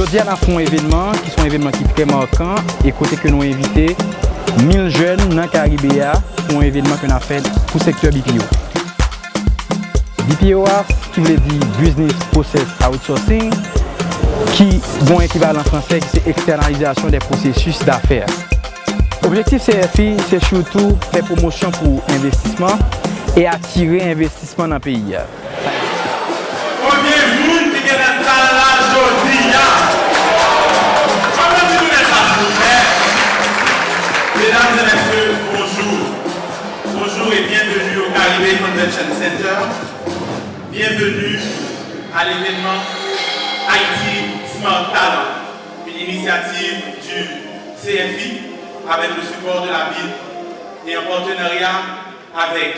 Aujourd'hui, on a fait un événement qui sont un événement qui est très marquant et côté que nous avons invité 1000 jeunes dans le Caraïbe pour un événement qu'on a fait pour le secteur BPO. BPO, qui veut dire Business Process Outsourcing, qui a un équivalent français qui c'est externalisation des processus d'affaires. L'objectif CFI, c'est surtout faire promotion pour investissement et attirer investissement dans le pays. Mesdames et messieurs, bonjour. Bonjour et bienvenue au Caribe Convention Center. Bienvenue à l'événement Haïti Smart Talent, une initiative du CFI avec le support de la ville et en partenariat avec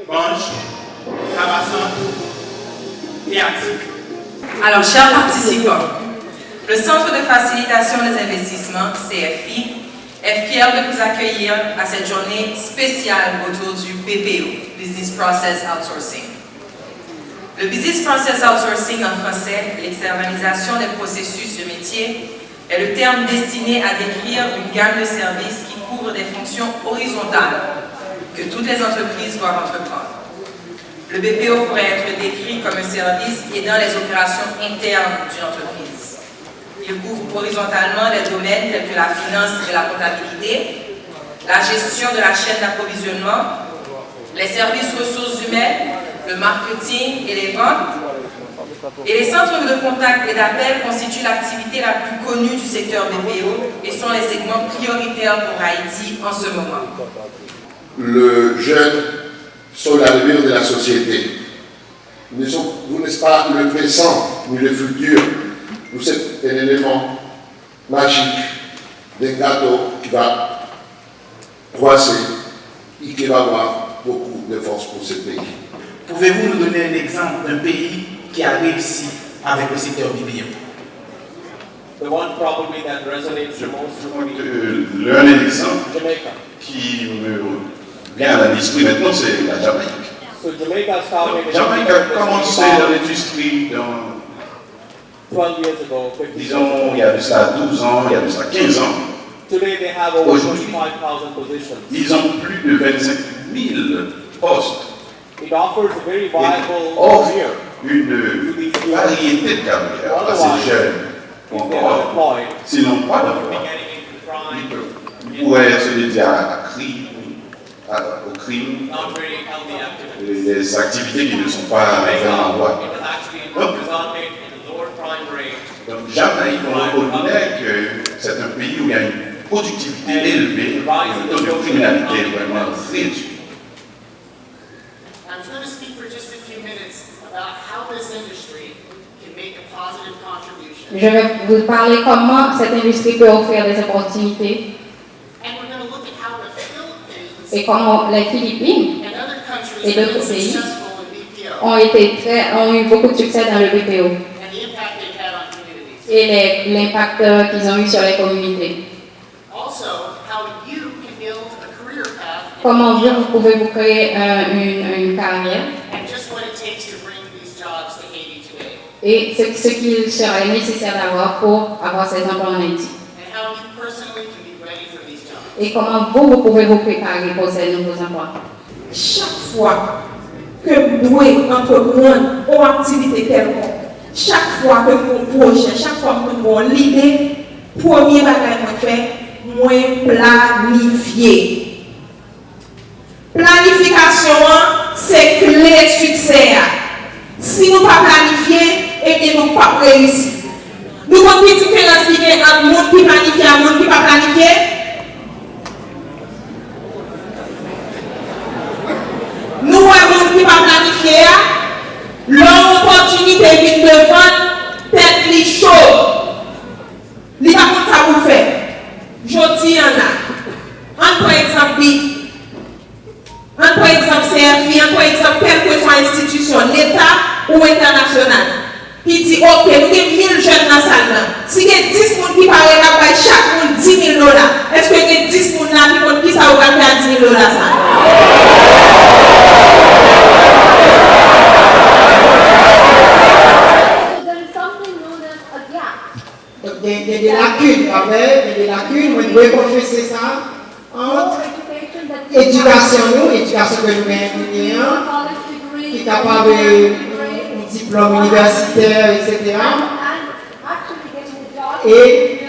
Banche, Cabassan et ATIC. Alors, chers participants, le Centre de facilitation des investissements, CFI, est fier de vous accueillir à cette journée spéciale autour du BPO, Business Process Outsourcing. Le Business Process Outsourcing en français, l'externalisation des processus de métier, est le terme destiné à décrire une gamme de services qui couvre des fonctions horizontales que toutes les entreprises doivent entreprendre. Le BPO pourrait être décrit comme un service aidant les opérations internes d'une entreprise. Il couvre horizontalement des domaines tels que la finance et la comptabilité, la gestion de la chaîne d'approvisionnement, les services ressources humaines, le marketing et les ventes. Et les centres de contact et d'appel constituent l'activité la plus connue du secteur BPO et sont les segments prioritaires pour Haïti en ce moment. Le jeune sont l'avenir de la société. Vous n'êtes pas le présent ni le futur. Vous êtes un élément magique d'un gâteau qui va croître et qui va avoir beaucoup de force pour ce pays. Pouvez-vous nous donner un exemple d'un pays qui a réussi avec le secteur BPO? The one probably that resonates the most with me, L'un des exemples Jamaica. qui me vient à l'esprit maintenant, c'est la Jamaïque. So Jamaica started La Jamaïque a commencé dans l'industrie dans, 12 years ago, 15 years disons, ago. il y a de ça 12 ans, il y a de ça 15 ans. Today they have over Aujourd'hui, 25,000 positions. Ils ont plus de 25 000 postes. It offers a very Et viable offre career. une variété de carrières à ces jeunes If they're encore, unemployed, s'ils n'ont pas d'emploi. Ils pourraient se dédier au crime, not very healthy activities. des activités qui ne sont pas vraiment en loi. It has actually resulted in a lower crime rate. Donc, Jamaïque, on reconnaît que c'est un pays où il y a une productivité élevée et un taux de criminalité vraiment réduit. I'm going to speak for just a few minutes about how this industry can make a positive contribution. Je vais vous parler comment cette industrie peut offrir des opportunités And we're going to look at how the Philippines et comment les Philippines and other countries et have been d'autres pays successful in BPO ont eu beaucoup de succès dans le BPO and the impact they've had on communities. et l'impact qu'ils ont eu sur les communautés. Also, how you can build a career path Comment vous pouvez vous créer une carrière and just what it takes to bring these jobs to Haiti today. et ce qu'il serait nécessaire d'avoir pour avoir ces emplois en Haïti. And how you personally can be ready for these jobs. Et comment vous pouvez vous préparer pour ces nouveaux emplois. Chaque fois que nous devons entreprendre une activité quelconque, chaque fois que nous avons un projet, chaque fois que nous avons l'idée, premier bagage qu'on fait, moins planifier. Planification, c'est clé de succès. Si nous ne pas planifier, eh bien nous ne pas réussir. Nous avons une différence entre le monde qui planifie et le monde qui ne pas planifier. Nous, un monde qui ne pas planifier, l'opportunité vient devant tête li chaud. Li pas comme ça vous faire. Je dis en là. Par exemple CFI, par exemple quelle que soit institution, l'État ou international, qui dit ok, nous avons 1000 jeunes dans la salle. Si il y a 10 personnes qui parlent à chaque monde $10 000, est-ce que il y a 10 personnes qui ça va faire $10 000 y a des lacunes, il y a des lacunes, on doit confesser ça entre éducation que nous gagnons, qui est capable de diplôme universitaire, etc. Et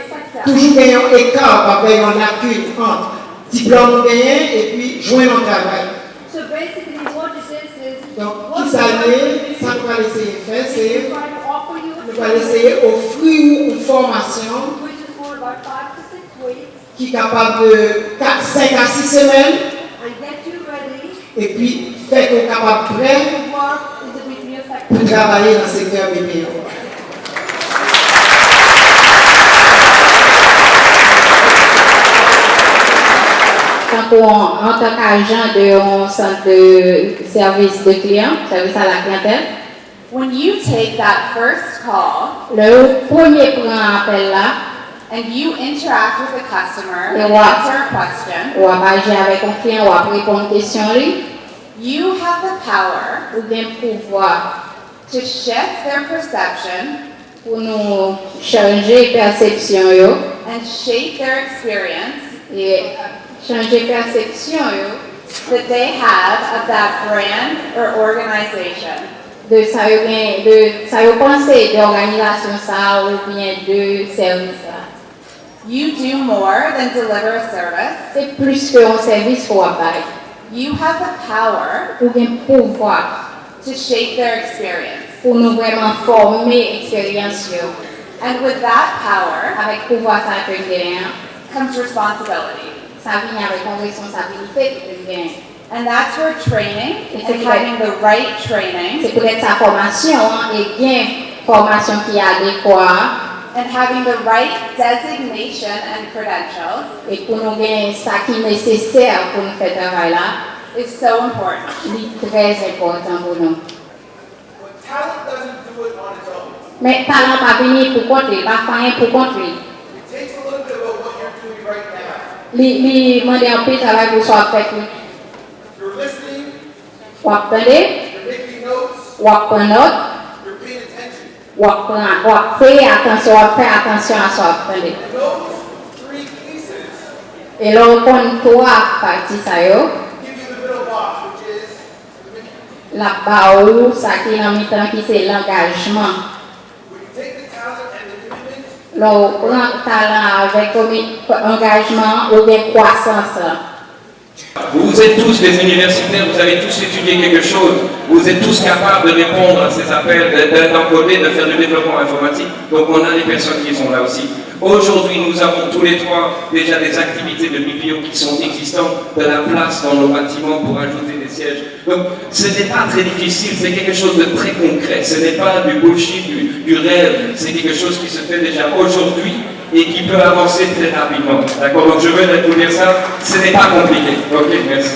toujours gagner un écart, avec une lacune entre diplôme gagné et puis joindre un travail. Donc, qui ça qu'on va essayer de faire, c'est on va essayer d'offrir une formation qui est capable de 5 à 6 semaines et puis faire qu'on est capable prêt pour travailler dans le secteur BPO. En tant qu'agent d'un centre de service de clients, service à la clientèle, when you take that first call le premier prend appel là, and you interact with the customer et and answer a question, ou agir avec un client ou répondre à une question, you have the power ou bien pouvoir to shift their perception pour nous changer perception yo, and shape their experience et changer perception yo, that they have of that brand or organization. de ça yo penser d'organisation ça ou bien de service là. You do more than deliver a service. C'est plus qu'un service pour appareil. You have the power Ou bien pouvoir to shape their experience. pour nous vraiment former expérience yo. And with that power Avec pouvoir ça que gagne, comes responsibility. ça vient avec une responsabilité que gagne. And that's where training It's and okay. having the right training C'est peut-être sa formation et bien formation qui est adéquate and having the right designation and credentials et pour nous gagner ça qui est nécessaire pour nous faire travail là, is so important. c'est très important pour nous. But talent doesn't do it on its own. Mais talent pas venir pour compter, pas faire pour compter. It takes a little bit about what you're doing right now. Li demander un peu de travail pour soit fait. You're listening, Ou attendez, you're making notes, ou prendre note, you're paying attention. ou faire attention à soit attendez. And those three pieces Et là on prend trois parties ça yo, give you the middle box, which is la baou ça qui dans mi-temps qui c'est l'engagement. when you take the talent and the commitment, Là on prend talent avec engagement ou bien croissance. Vous êtes tous des universitaires, vous avez tous étudié quelque chose, vous êtes tous capables de répondre à ces appels, d'encoder, de faire du développement informatique. Donc on a des personnes qui sont là aussi. Aujourd'hui, nous avons tous les trois déjà des activités de BPO qui sont existantes, de la place dans nos bâtiments pour ajouter des sièges. Donc ce n'est pas très difficile, c'est quelque chose de très concret. Ce n'est pas du bullshit, du rêve, c'est quelque chose qui se fait déjà aujourd'hui et qui peut avancer très rapidement. D'accord? Donc je veux vous dire ça, ce n'est pas compliqué. Ok, merci.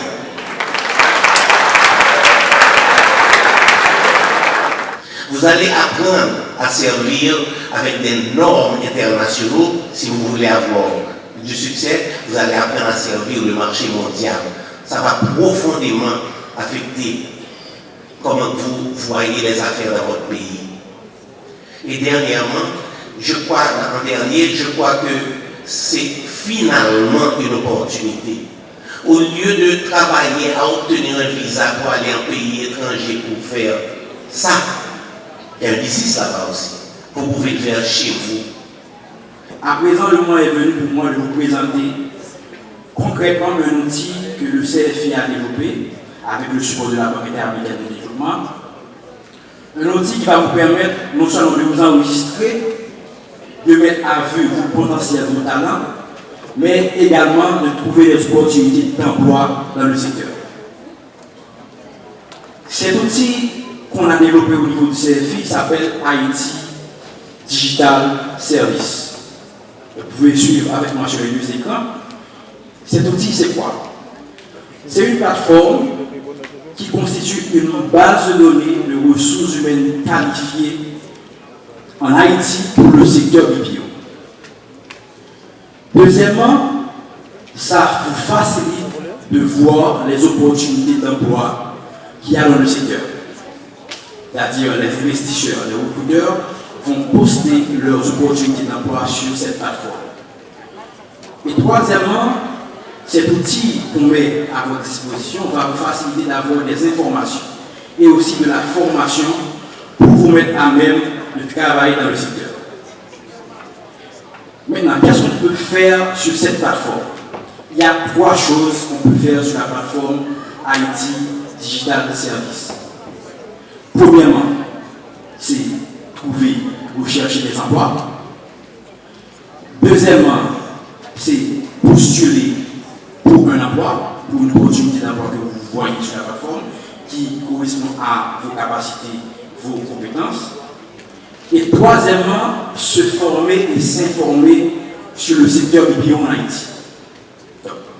Vous allez apprendre à servir avec des normes internationales si vous voulez avoir du succès. Vous allez apprendre à servir le marché mondial. Ça va profondément affecter comment vous voyez les affaires dans votre pays. Et dernièrement, je crois que c'est finalement une opportunité. Au lieu de travailler à obtenir un visa pour aller en pays étranger pour faire ça, il y a un business là-bas aussi. Vous pouvez le faire chez vous. À présent, le moment est venu pour moi de vous présenter concrètement un outil que le CFI a développé avec le support de la Banque interaméricaine de développement. Un outil qui va vous permettre non seulement de vous enregistrer, de mettre à vue vos potentiels, vos talents, mais également de trouver des opportunités d'emploi dans le secteur. Cet outil qu'on a développé au niveau du CFI s'appelle Haïti Digital Service. Vous pouvez suivre avec moi sur les deux écrans. Cet outil, c'est quoi? C'est une plateforme qui constitue une base de données de ressources humaines qualifiées en Haïti pour le secteur BPO. Deuxièmement, ça vous facilite de voir les opportunités d'emploi qu'il y a dans le secteur. C'est-à-dire les investisseurs, les recruteurs vont poster leurs opportunités d'emploi sur cette plateforme. Et troisièmement, cet outil qu'on met à votre disposition va vous faciliter d'avoir des informations et aussi de la formation pour vous mettre à même de travailler dans le secteur. Maintenant, qu'est-ce qu'on peut faire sur cette plateforme? Il y a 3 choses qu'on peut faire sur la plateforme Haïti Digital Service. Premièrement, c'est trouver, rechercher des emplois. Deuxièmement, c'est postuler pour un emploi, pour une opportunité d'emploi que vous voyez sur la plateforme, qui correspond à vos capacités, vos compétences. Et troisièmement, se former et s'informer sur le secteur BPO en Haïti.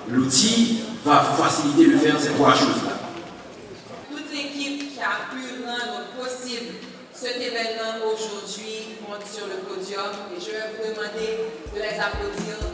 L'outil va vous faciliter de faire ces 3 choses-là. Toute l'équipe qui a pu rendre possible cet événement aujourd'hui monte sur le podium et je vais vous demander de les applaudir.